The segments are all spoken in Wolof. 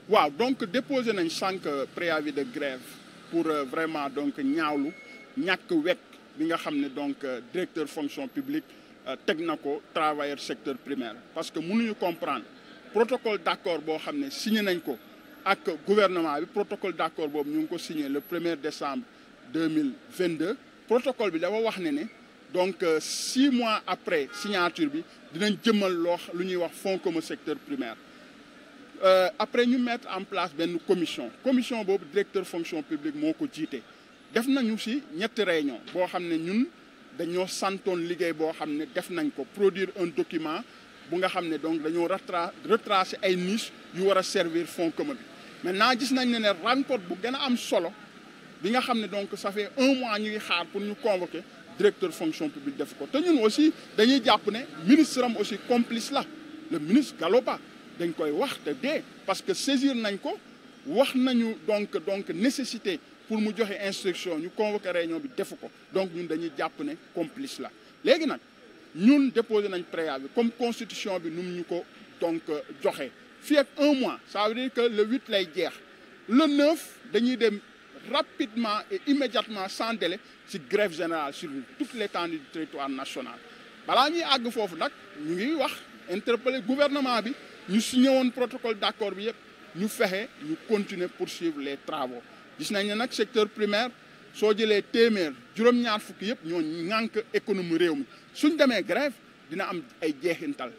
waaw donc déposé nañ 5 préavis de grève pour vraiment donc ñaawlu ñàkk wekk bi nga xam ne donc directeur fonction publique teg na ko travailleur secteur primaire parce que mënuñu comprendre protocole d'accord boo xam ne signé nañ ko ak gouvernement bi protocole d'accord boobu ñu ngi ko signé le 1er décembre 2022 protocole bi dafa wax ne donc 6 mois après signature bi dinañ jëmmal lu ñuy wax fonds commun secteur primaire après ñu mettre en place benn commission boobu directeur fonction publique moo ko jiite def nañu ci ñetti réunion boo xam ne ñun dañoo santoon liggéey boo xam ne def nañ ko produire un document bu nga xam ne donc dañoo retracer ay niches yu war a servir fonds commun bi maintenant gis nañ ne rencontre bu gën a am solo bi nga xam ne donc ça fait 1 mois ñu ngi xaar pour ñu convoquer directeur fonction publique def ko te ñun aussi dañuy jàpp ne ministre am aussi complice la le ministre Gallo Ba dañ koy wax te dee parce que saisir nañ ko wax nañu donc nécessité pour mu joxe instruction ñu convoquer réunion bi defu ko donc ñun dañuy jàpp ne complice la léegi nag ñun déposé nañ préavis comme constitution bi nu mu ñu ko donc joxe fii ak 1 mois ça veut dire que le 8 lay jeex le 9 dañuy dem rapidement et immédiatement sans délai ci grève générale sur toute l'étendue du territoire national balaa ñuy àgg foofu nag ñu ngi wax interpeller gouvernement bi ñu signé woon protocole d'accord bi yëpp ñu fexe ñu continuer poursuivre les travaux gis nañ ne nag secteur primaire soo jëlee téeméer juróom-ñaar fukki yëpp ñoo ŋànk économie réew mi suñ demee grève dina am ay jeexintal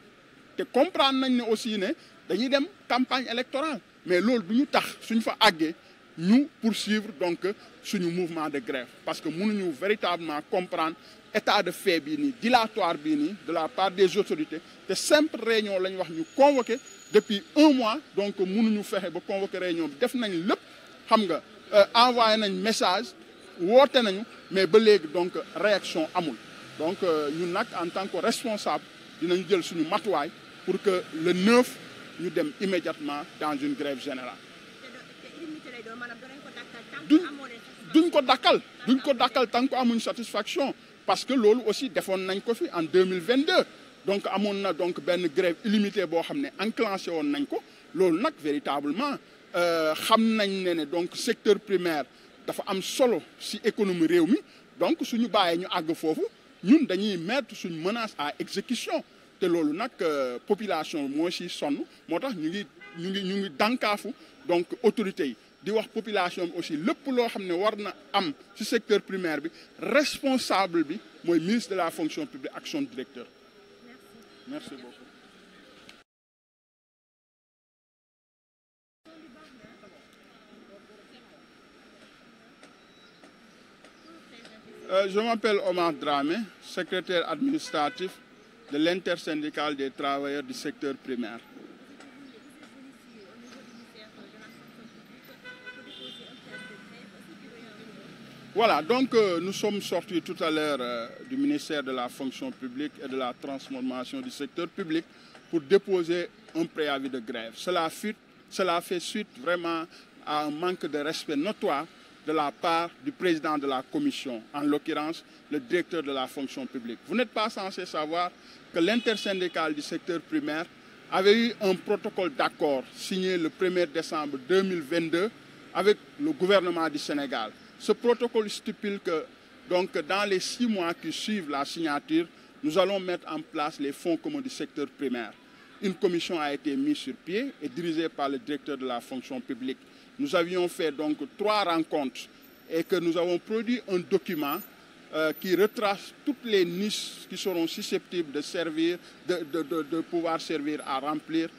te comprendre nañ ne aussi ne dañuy dem campagne électorale mais loolu du ñu tax suñ fa àggee ñu poursuivre donc suñu mouvement de grève parce que mënuñu véritablement comprendre état de fait bii nii dilatoire bii nii de la part des autorités te simple réunion la ñu wax ñu convoqué depuis 1 mois donc mënuñu fexe ba convoqué réunion bi def nañ lépp xam nga envoyé nañ message woote nañu mais ba léegi donc réaction amul donc ñun nag en tant que responsable dinañu jël suñu matuwaay pour que le 9 ñu dem immédiatement dans une grève générale duñ ko dakkal tant que amuñ satisfaction parce que loolu aussi defoon nañ ko fi en 2022 donc amoon na donc benn grève illimitée boo xam ne enclenché woon nañ ko loolu nag véritablement xam nañ ne donc secteur primaire dafa am solo ci économie réew mi donc suñu bàyyee ñu àgg foofu ñun dañuy mettre suñu menace à exécution te loolu nag population moo ci sonn moo tax ñu ngi dànkaafu donc autorités yi di wax population bi aussi lépp loo xam ne war na am ci secteur primaire bi responsable bi mooy ministre de la fonction publique ak son directeur. Merci beaucoup. Je m'appelle Omar Dramé, secrétaire administratif de l'intersyndicale des travailleurs du secteur primaire. Voilà, donc nous sommes sortis tout à l'heure du ministère de la fonction publique et de la transformation du secteur public pour déposer un préavis de grève. Cela fait suite vraiment à un manque de respect notoire de la part du président de la commission, en l'occurrence le directeur de la fonction publique. Vous n'êtes pas censé savoir que l'intersyndicale du secteur primaire avait eu un protocole d'accord signé le 1er décembre 2022 avec le gouvernement du Sénégal. Ce protocole stipule que donc, dans les 6 mois qui suivent la signature, nous allons mettre en place les fonds communs du secteur primaire. Une commission a été mise sur pied et dirigée par le directeur de la fonction publique. Nous avions fait donc 3 rencontres et que nous avons produit un document qui retrace toutes les niches qui seront susceptibles de servir, de pouvoir servir à remplir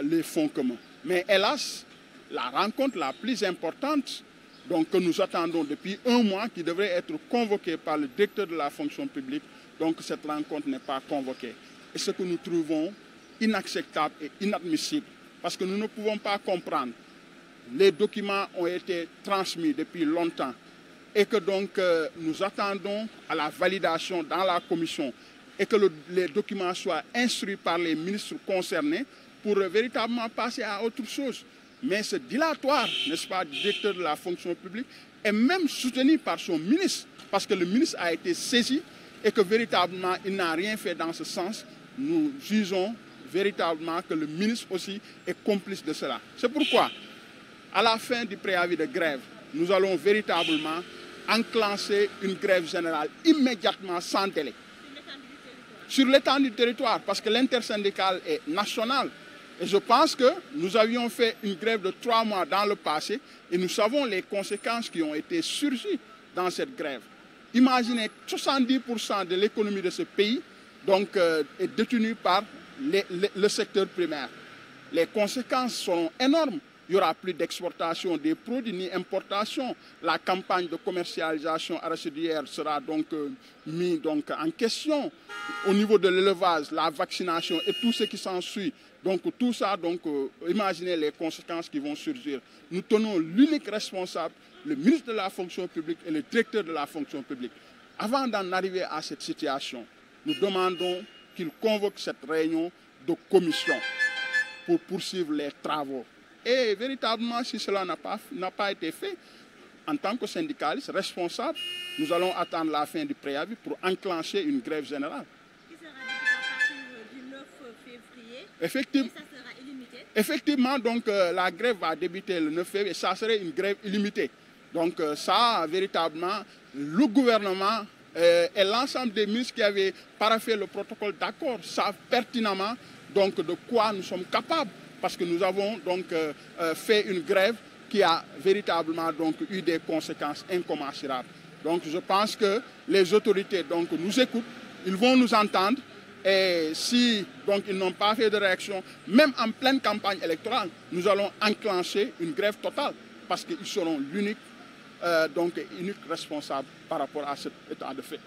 les fonds communs. Mais hélas, la rencontre la plus importante donc, que nous attendons depuis 1 mois, qui devrait être convoquée par le directeur de la fonction publique, donc cette rencontre n'est pas convoquée. Et ce que nous trouvons inacceptable et inadmissible, parce que nous ne pouvons pas comprendre. Les documents ont été transmis depuis longtemps et que donc nous attendons à la validation dans la commission et que les documents soient instruits par les ministres concernés pour véritablement passer à autre chose. Mais ce dilatoire, n'est-ce pas, du directeur de la fonction publique est même soutenu par son ministre, parce que le ministre a été saisi et que véritablement il n'a rien fait dans ce sens. Nous jugeons véritablement que le ministre aussi est complice de cela. C'est pourquoi, à la fin du préavis de grève, nous allons véritablement enclencher une grève générale immédiatement, sans délai. Sur l'étendue du territoire, parce que l'intersyndicale est nationale. Et je pense que nous avions fait une grève de 3 mois dans le passé et nous savons les conséquences qui ont été surgies dans cette grève. Imaginez, 70% de l'économie de ce pays donc, est détenue par le secteur primaire. Les conséquences sont énormes. Il n'y aura plus d'exportation des produits ni importation. La campagne de commercialisation arachidière sera donc mise en question. Au niveau de l'élevage, la vaccination et tout ce qui s'ensuit. Donc tout ça, imaginez les conséquences qui vont surgir. Nous tenons l'unique responsable, le ministre de la fonction publique et le directeur de la fonction publique. Avant d'en arriver à cette situation, nous demandons qu'il convoque cette réunion de commission pour poursuivre les travaux. Et véritablement, si cela n'a pas été fait, en tant que syndicaliste responsable, nous allons attendre la fin du préavis pour enclencher une grève générale. Qui sera débuté à partir du 9 février. Effectivement, et ça sera illimité. Effectivement, donc la grève va débuter le 9 février et ça serait une grève illimitée. Donc ça, véritablement, le gouvernement et l'ensemble des ministres qui avaient paraphé le protocole d'accord savent pertinemment donc, de quoi nous sommes capables. Parce que nous avons donc fait une grève qui a véritablement donc, eu des conséquences incommensurables. Donc je pense que les autorités donc, nous écoutent, ils vont nous entendre. Et si donc, ils n'ont pas fait de réaction, même en pleine campagne électorale, nous allons enclencher une grève totale parce qu'ils seront l'unique responsable par rapport à cet état de fait.